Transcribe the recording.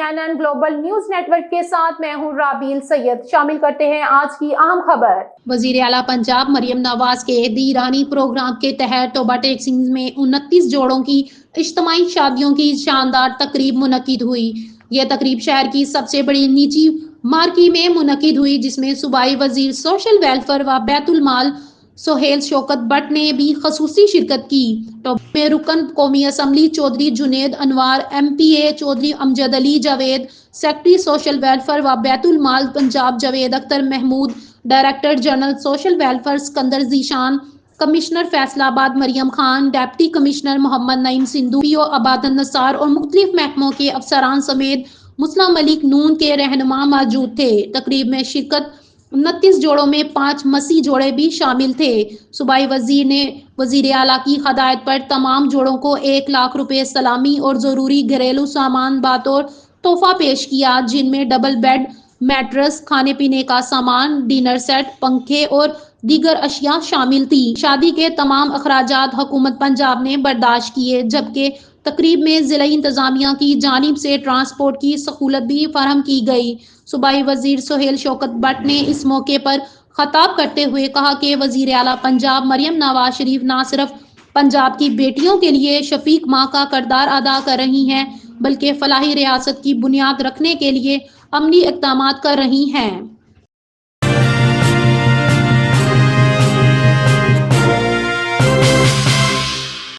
CNN global news network کے ساتھ میں ہوں رابیل سید۔ شامل کرتے ہیں آج کی اہم خبر۔ وزیر اعلیٰ پنجاب مریم نواز کے دیرانی پروگرام کے تحت توبہ ٹیکسنگ میں 29 جوڑوں کی اجتماعی شادیوں کی شاندار تقریب منعقد ہوئی۔ یہ تقریب شہر کی سب سے بڑی نجی مارکی میں منعقد ہوئی، جس میں صوبائی وزیر سوشل ویلفیئر و بیت المال سہیل شوکت بٹ نے بھی خصوصی شرکت کی۔ توبہ میں رکن قومی assembly Chaudhry Junaid Anwar, MPA Chaudhry Amjad Ali Javed, secretary social welfare و بیت المال Punjab Javed Akhtar Mahmood, director general social welfare Sikandar Zeeshan, commissioner Faisalabad Maryam Khan, deputy commissioner Muhammad Naeem Sindhu, PO Ibadat نثار اور مختلف محکموں کے افسران سمیت مسلم لیگ نون کے رہنما موجود تھے۔ تقریب میں شرکت 29 جوڑوں میں 5 مسیح جوڑے بھی شامل تھے۔ صوبائی وزیر نے وزیر اعلیٰ کی ہدایت پر تمام جوڑوں کو 1 لاکھ روپے سلامی اور ضروری گھریلو سامان بطور تحفہ پیش کیا، جن میں ڈبل بیڈ، میٹرس، کھانے پینے کا سامان، ڈنر سیٹ، پنکھے اور دیگر اشیاء شامل تھی۔ شادی کے تمام اخراجات حکومت پنجاب نے برداشت کیے، جبکہ تقریب میں ضلعی انتظامیہ کی جانب سے ٹرانسپورٹ کی سہولت بھی فراہم کی گئی۔ صوبائی وزیر سہیل شوکت بٹ نے اس موقع پر خطاب کرتے ہوئے کہا کہ وزیر اعلیٰ پنجاب مریم نواز شریف نہ صرف پنجاب کی بیٹیوں کے لیے شفیق ماں کا کردار ادا کر رہی ہیں، بلکہ فلاحی ریاست کی بنیاد رکھنے کے لیے عملی اقدامات کر رہی ہیں۔